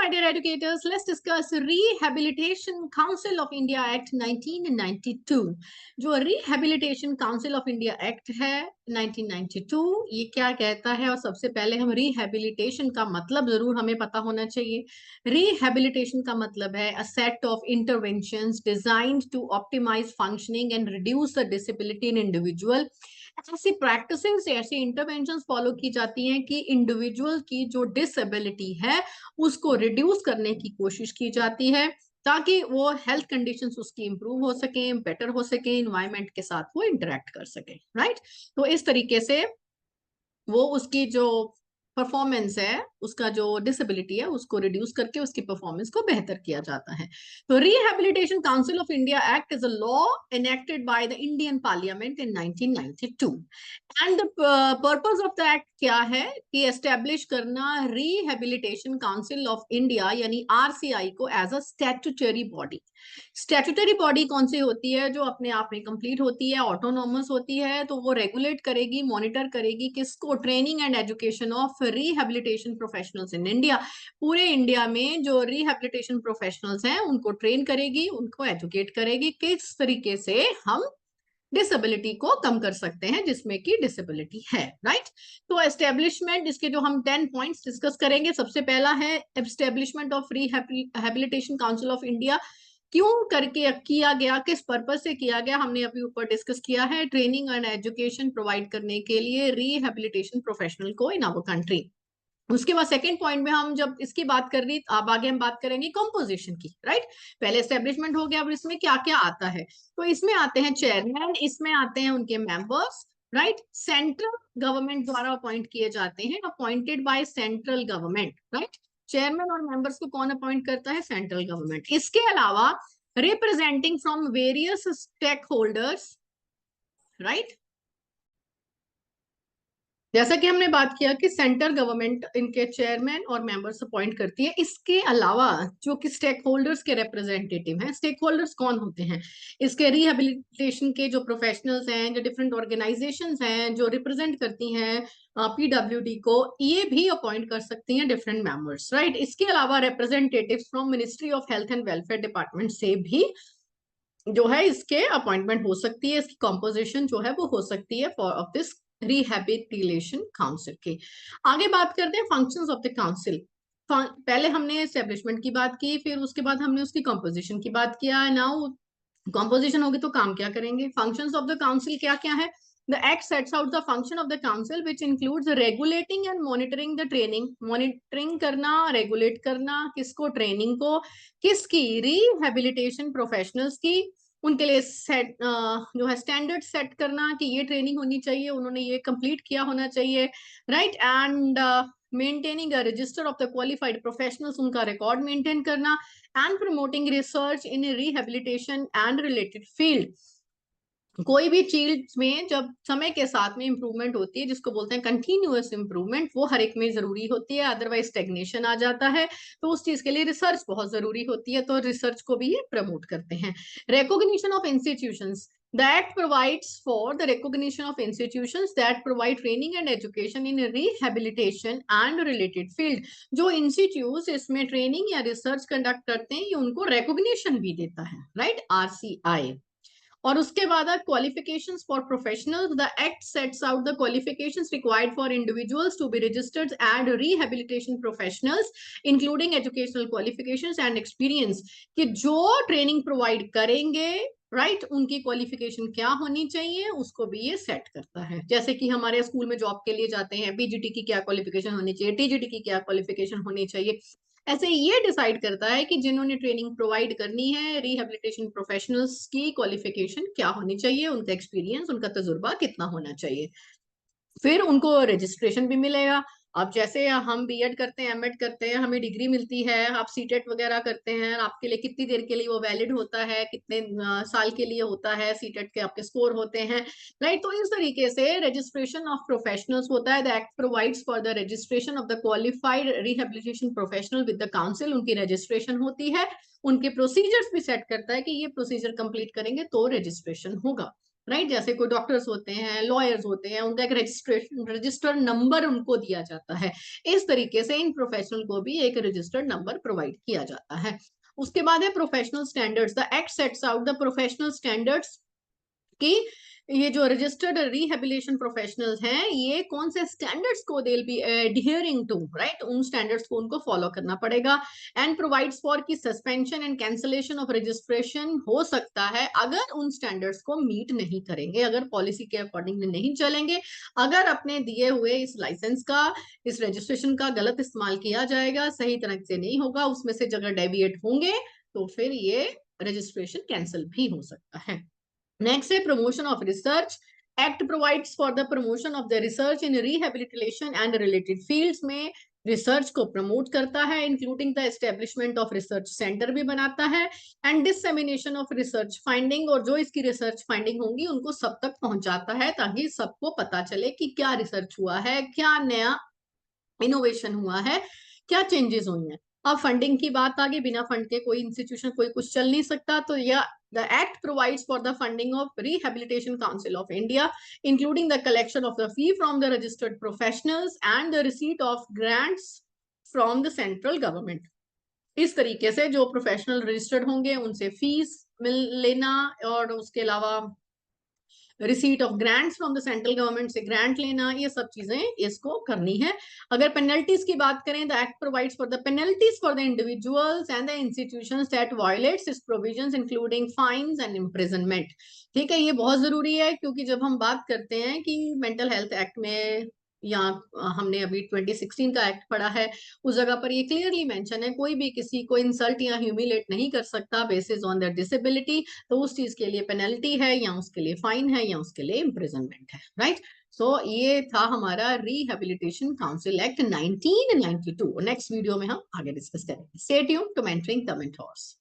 my dear educators, let's discuss Rehabilitation Council of India Act 1992. जो Rehabilitation Council of India Act है 1992, ये क्या कहता है? और सबसे पहले हम rehabilitation का मतलब जरूर हमें पता होना चाहिए. Rehabilitation का मतलब है a set of interventions designed to optimize functioning and reduce the disability in individual. ऐसी प्रैक्टिसिंग से ऐसी इंटरवेंशंस फॉलो की जाती हैं कि इंडिविजुअल की जो डिसेबिलिटी है उसको रिड्यूस करने की कोशिश की जाती है ताकि वो हेल्थ कंडीशंस उसकी इंप्रूव हो सके, बेटर हो सके, इन्वायरमेंट के साथ वो इंटरेक्ट कर सके, राइट? तो इस तरीके से वो उसकी जो परफॉर्मेंस है, उसका जो डिसेबिलिटी है, उसको रिड्यूस करके उसकी परफॉर्मेंस को बेहतर किया जाता है. तो rehabilitation council of India act is a law enacted by the Indian parliament in 1992. And the purpose of the act क्या है कि एस्टेब्लिश करना रिहैबिलिटेशन काउंसिल ऑफ इंडिया यानी आरसीआई को as a statutory body. Statutory body कौन सी होती है? जो अपने आप में कंप्लीट होती है, ऑटोनॉमस होती है. तो वो रेगुलेट करेगी, मॉनिटर करेगी किसको? Training and education of rehabilitation professionals in India. पूरे इंडिया में जो रिहैबिलिटेशन प्रोफेशनल्स हैं उनको ट्रेन करेगी, उनको एजुकेट करेगी किस तरीके से हम डिसेबिलिटी को कम कर सकते हैं जिसमें कि डिसेबिलिटी है, राइट? तो एस्टेब्लिशमेंट, इसके जो हम 10 पॉइंट्स डिस्कस करेंगे. सबसे पहला है establishment of rehabilitation council of India. क्यों करके किया गया, किस पर्पज से किया गया, हमने अभी ऊपर डिस्कस किया है. ट्रेनिंग एंड एजुकेशन प्रोवाइड करने के लिए रिहैबिलिटेशन प्रोफेशनल को इन आवर कंट्री. उसके बाद सेकंड पॉइंट में हम जब इसकी बात कर रही, अब आगे हम बात करेंगे कंपोजिशन की, राइट? पहले एस्टेब्लिशमेंट हो गया, अब इसमें क्या क्या आता है. तो इसमें आते हैं चेयरमैन, इसमें आते हैं उनके मेंबर्स, राइट? सेंट्रल गवर्नमेंट द्वारा अपॉइंट किए जाते हैं, appointed by central government, right? Chairman और मेंबर्स को कौन अपॉइंट करता है? Central government. इसके अलावा representing from various stake holders, right? जैसा कि हमने बात किया कि सेंट्रल गवर्नमेंट इनके चेयरमैन और मेंबर्स अपॉइंट करती है. इसके अलावा जो कि स्टेक होल्डर्स के रिप्रेजेंटेटिव हैं. स्टेक होल्डर्स कौन होते हैं? इसके रिहैबिलिटेशन के जो प्रोफेशनल्स हैं, जो डिफरेंट ऑर्गेनाइजेशंस हैं जो रिप्रेजेंट करती हैं पीडब्ल्यूडी को, ये भी अपॉइंट कर सकती हैं डिफरेंट मेंबर्स, राइट? इसके अलावा representatives from ministry of health and welfare department से भी जो है इसके अपॉइंटमेंट हो सकती है. इसकी कॉम्पोजिशन जो है वो हो सकती है for of this rehabilitation council के. आगे बात करते हैं फंक्शंस ऑफ द काउंसिल. पहले हमने एस्टेब्लिशमेंट की बात की, फिर उसके बाद हमने उसकी कॉम्पोजिशन की बात किया. नाउ कॉम्पोजिशन होगी तो काम क्या करेंगे? फंक्शंस ऑफ द काउंसिल क्या क्या है? The act sets out the function of the council which includes regulating and monitoring the training. Monitoring करना, regulate करना किसको? ट्रेनिंग को. किसकी? रिहैबिलिटेशन प्रोफेशनल्स की. उनके लिए सेट जो है स्टैंडर्ड सेट करना कि ये ट्रेनिंग होनी चाहिए, उन्होंने ये कंप्लीट किया होना चाहिए, right? And maintaining a resistor of the qualified professionals, उनका रिकॉर्ड मेंटेन करना. And promoting research in rehabilitation and related field. कोई भी चीज में जब समय के साथ में इंप्रूवमेंट होती है, जिसको बोलते हैं कंटिन्यूअस इंप्रूवमेंट, वो हर एक में जरूरी होती है, अदरवाइज स्टेग्नेशन आ जाता है. तो उस चीज के लिए रिसर्च बहुत जरूरी होती है, तो रिसर्च को भी ये प्रमोट करते हैं. Recognition of institutions. The act provides for the recognition of institutions that provide training and education in rehabilitation and related field. जो इंस्टीट्यूट इसमें ट्रेनिंग या रिसर्च कंडक्ट करते हैं, ये उनको recognition भी देता है, राइट? RCI. और उसके बाद qualifications for professionals. The act sets out the qualifications required for individuals to be registered and rehabilitation professionals including educational qualifications and experience. कि जो ट्रेनिंग प्रोवाइड करेंगे, राइट, उनकी क्वालिफिकेशन क्या होनी चाहिए उसको भी ये सेट करता है. जैसे कि हमारे स्कूल में जॉब के लिए जाते हैं, पीजीटी की क्या क्वालिफिकेशन होनी चाहिए, टीजीटी की क्या क्वालिफिकेशन होनी चाहिए, ऐसे ये डिसाइड करता है कि जिन्होंने ट्रेनिंग प्रोवाइड करनी है रिहैबिलिटेशन प्रोफेशनल्स की क्वालिफिकेशन क्या होनी चाहिए, उनका एक्सपीरियंस, उनका तजुर्बा कितना होना चाहिए. फिर उनको रजिस्ट्रेशन भी मिलेगा. अब जैसे हम बीएड करते हैं, एमएड करते हैं, हमें डिग्री मिलती है, आप सीटेट वगैरह करते हैं, आपके लिए कितनी देर के लिए वो वैलिड होता है, कितने साल के लिए होता है, सीटेट के आपके स्कोर होते हैं, राइट? तो इस तरीके से रजिस्ट्रेशन ऑफ प्रोफेशनल्स होता है. The act provides for the registration of the qualified rehabilitation professional with the council. उनकी रजिस्ट्रेशन होती है, उनके प्रोसीजर्स भी सेट करता है कि ये प्रोसीजर कंप्लीट करेंगे तो रजिस्ट्रेशन होगा. राइट, जैसे कोई डॉक्टर्स होते हैं, लॉयर्स होते हैं, उनका एक रजिस्ट्रेशन रजिस्टर्ड नंबर उनको दिया जाता है। इस तरीके से इन प्रोफेशनल को भी एक रजिस्टर्ड नंबर प्रोवाइड किया जाता है। उसके बाद है professional standards. The act sets out the professional standards कि ये जो रजिस्टर्ड रिहेबिलिटेशन प्रोफेशनल्स हैं, ये कौन से स्टैंडर्ड्स को दे बी एडहियरिंग टू, राइट, उन स्टैंडर्ड्स को उनको फॉलो करना पड़ेगा। एंड प्रोवाइड्स फॉर की suspension and cancellation of registration हो सकता है अगर उन स्टैंडर्ड्स को मीट नहीं करेंगे, अगर पॉलिसी के अकॉर्डिंग नहीं चलेंगे, अगर अपने दिए हुए इस लाइसेंस का, इस रजिस्ट्रेशन का गलत इस्तेमाल किया जाएगा, सही तरह से नहीं होगा, उसमें से जगह डेविएट होंगे, तो फिर ये रजिस्ट्रेशन कैंसिल भी हो सकता है। नेक्स्ट है promotion of research. Act provides for the promotion of the research in rehabilitation and related fields में रिसर्च को प्रमोट करता है, including the establishment of research centre भी बनाता है, एंड डिससेमिनेशन ऑफ रिसर्च फाइंडिंग, और जो इसकी रिसर्च फाइंडिंग होंगी उनको सब तक पहुंचाता है ताकि सबको पता चले कि क्या रिसर्च हुआ है, क्या नया इनोवेशन हुआ है, क्या चेंजेस हुई हैं। अब फंडिंग की बात आ गई, बिना फंड के कोई इंस्टीट्यूशन कोई कुछ चल नहीं सकता, तो यह the act provides for the funding of rehabilitation council of India, including the collection of the fee from the registered professionals and the receipt of grants from the central government. इस तरीके से जो प्रोफेशनल रजिस्टर्ड होंगे उनसे fees मिल लेना, और उसके अलावा receipt of grants from the central government से ग्रांट लेना, ये सब चीजें इसको करनी है। अगर पेनल्टीज की बात करें, the act provides for the penalties for the individuals and the institutions that violates its provisions including fines and imprisonment. ठीक है, ये बहुत जरूरी है, क्योंकि जब हम बात करते हैं कि मेंटल हेल्थ एक्ट में, या हमने अभी 2016 का एक्ट पढ़ा है, उस जगह पर ये क्लियरली मेंशन है, कोई भी किसी को इंसल्ट या ह्यूमिलेट नहीं कर सकता बेसिस ऑन देयर डिसेबिलिटी, तो उस चीज के लिए पेनल्टी है, या उसके लिए फाइन है, या उसके लिए इम्प्रिजनमेंट है, राइट। सो ये था हमारा rehabilitation council act 1992। Next video में हम आगे डिस्कस करेंगे। Stay tuned to mentoring the mentors.